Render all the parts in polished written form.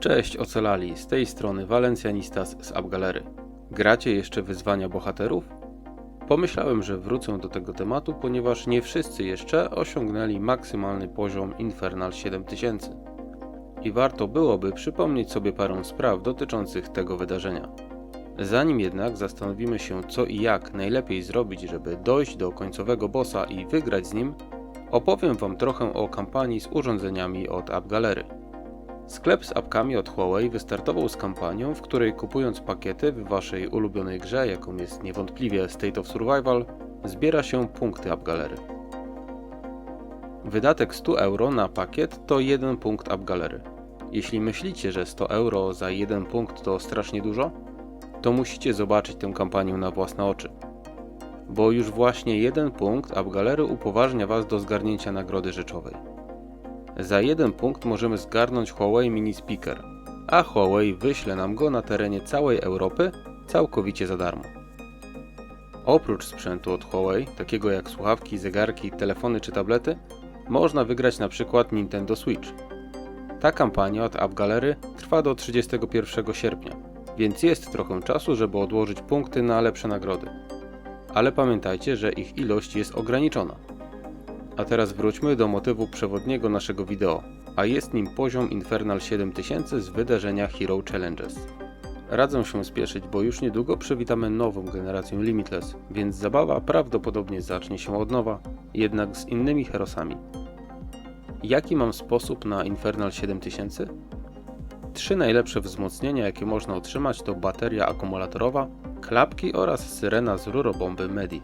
Cześć ocalali, z tej strony Valencianistas z AppGallery. Gracie jeszcze wyzwania bohaterów? Pomyślałem, że wrócę do tego tematu, ponieważ nie wszyscy jeszcze osiągnęli maksymalny poziom Infernal 7000. I warto byłoby przypomnieć sobie parę spraw dotyczących tego wydarzenia. Zanim jednak zastanowimy się, co i jak najlepiej zrobić, żeby dojść do końcowego bossa i wygrać z nim, opowiem Wam trochę o kampanii z urządzeniami od AppGallery. Sklep z apkami od Huawei wystartował z kampanią, w której kupując pakiety w Waszej ulubionej grze, jaką jest niewątpliwie State of Survival, zbiera się punkty AppGallery. Wydatek 100 euro na pakiet to 1 punkt AppGallery. Jeśli myślicie, że 100 euro za 1 punkt to strasznie dużo, to musicie zobaczyć tę kampanię na własne oczy. Bo już właśnie 1 punkt AppGallery upoważnia Was do zgarnięcia nagrody rzeczowej. Za 1 punkt możemy zgarnąć Huawei Mini Speaker, a Huawei wyśle nam go na terenie całej Europy całkowicie za darmo. Oprócz sprzętu od Huawei, takiego jak słuchawki, zegarki, telefony czy tablety, można wygrać na przykład Nintendo Switch. Ta kampania od AppGallery trwa do 31 sierpnia, więc jest trochę czasu, żeby odłożyć punkty na lepsze nagrody. Ale pamiętajcie, że ich ilość jest ograniczona. A teraz wróćmy do motywu przewodniego naszego wideo, a jest nim poziom Infernal 7000 z wydarzenia Hero Challenges. Radzę się spieszyć, bo już niedługo przywitamy nową generację Limitless, więc zabawa prawdopodobnie zacznie się od nowa, jednak z innymi herosami. Jaki mam sposób na Infernal 7000? 3 najlepsze wzmocnienia, jakie można otrzymać, to bateria akumulatorowa, klapki oraz syrena z rurobomby Medi.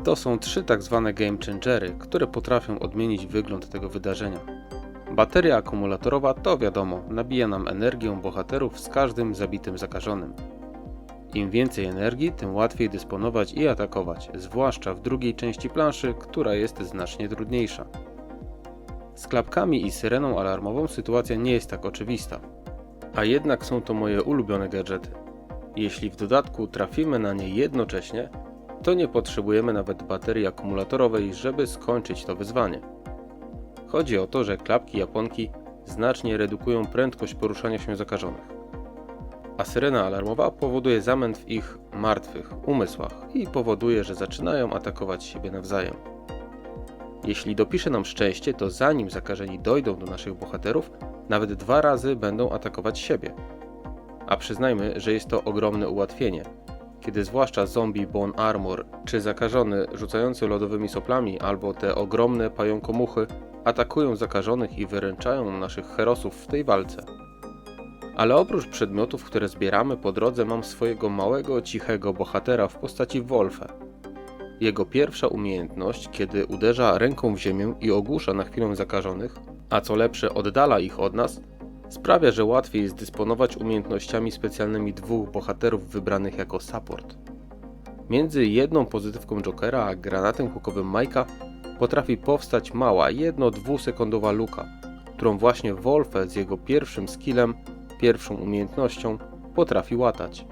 To są 3 tak zwane game changery, które potrafią odmienić wygląd tego wydarzenia. Bateria akumulatorowa to wiadomo, nabija nam energię bohaterów z każdym zabitym zakażonym. Im więcej energii, tym łatwiej dysponować i atakować, zwłaszcza w drugiej części planszy, która jest znacznie trudniejsza. Z klapkami i syreną alarmową sytuacja nie jest tak oczywista, a jednak są to moje ulubione gadżety. Jeśli w dodatku trafimy na nie jednocześnie, to nie potrzebujemy nawet baterii akumulatorowej, żeby skończyć to wyzwanie. Chodzi o to, że klapki japonki znacznie redukują prędkość poruszania się zakażonych, a syrena alarmowa powoduje zamęt w ich martwych umysłach i powoduje, że zaczynają atakować siebie nawzajem. Jeśli dopisze nam szczęście, to zanim zakażeni dojdą do naszych bohaterów, nawet 2 razy będą atakować siebie. A przyznajmy, że jest to ogromne ułatwienie, kiedy zwłaszcza zombie Bone Armor, czy zakażony rzucający lodowymi soplami, albo te ogromne pająkomuchy atakują zakażonych i wyręczają naszych herosów w tej walce. Ale oprócz przedmiotów, które zbieramy po drodze, mam swojego małego, cichego bohatera w postaci Wolfe. Jego pierwsza umiejętność, kiedy uderza ręką w ziemię i ogłusza na chwilę zakażonych, a co lepsze oddala ich od nas, sprawia, że łatwiej jest dysponować umiejętnościami specjalnymi 2 bohaterów wybranych jako support. Między jedną pozytywką Jokera a granatem hukowym Mike'a potrafi powstać mała, 1-2 sekundowa luka, którą właśnie Wolfe z jego pierwszym skillem, pierwszą umiejętnością potrafi łatać.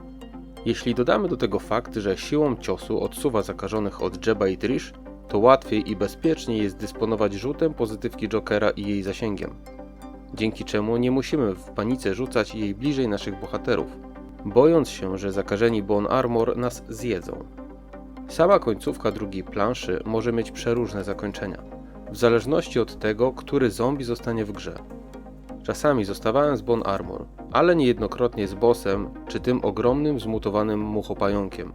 Jeśli dodamy do tego fakt, że siłą ciosu odsuwa zakażonych od Jeba i Trish, to łatwiej i bezpieczniej jest dysponować rzutem pozytywki Jokera i jej zasięgiem. Dzięki czemu nie musimy w panice rzucać jej bliżej naszych bohaterów, bojąc się, że zakażeni Bone Armor nas zjedzą. Sama końcówka drugiej planszy może mieć przeróżne zakończenia, w zależności od tego, który zombie zostanie w grze. Czasami zostawałem z Bone Armor, ale niejednokrotnie z bossem czy tym ogromnym zmutowanym muchopająkiem.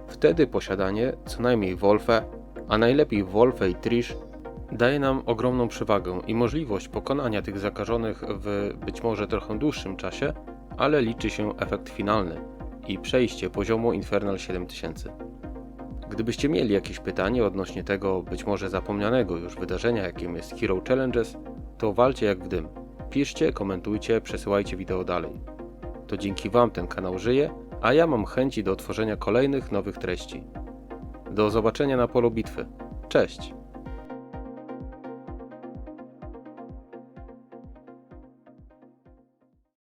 Wtedy posiadanie co najmniej Wolfe, a najlepiej Wolfe i Trish, daje nam ogromną przewagę i możliwość pokonania tych zakażonych w być może trochę dłuższym czasie, ale liczy się efekt finalny i przejście poziomu Infernal 7000. Gdybyście mieli jakieś pytanie odnośnie tego być może zapomnianego już wydarzenia, jakim jest Hero Challenges, to walcie jak w dym. Piszcie, komentujcie, przesyłajcie wideo dalej. To dzięki Wam ten kanał żyje, a ja mam chęci do tworzenia kolejnych nowych treści. Do zobaczenia na polu bitwy. Cześć!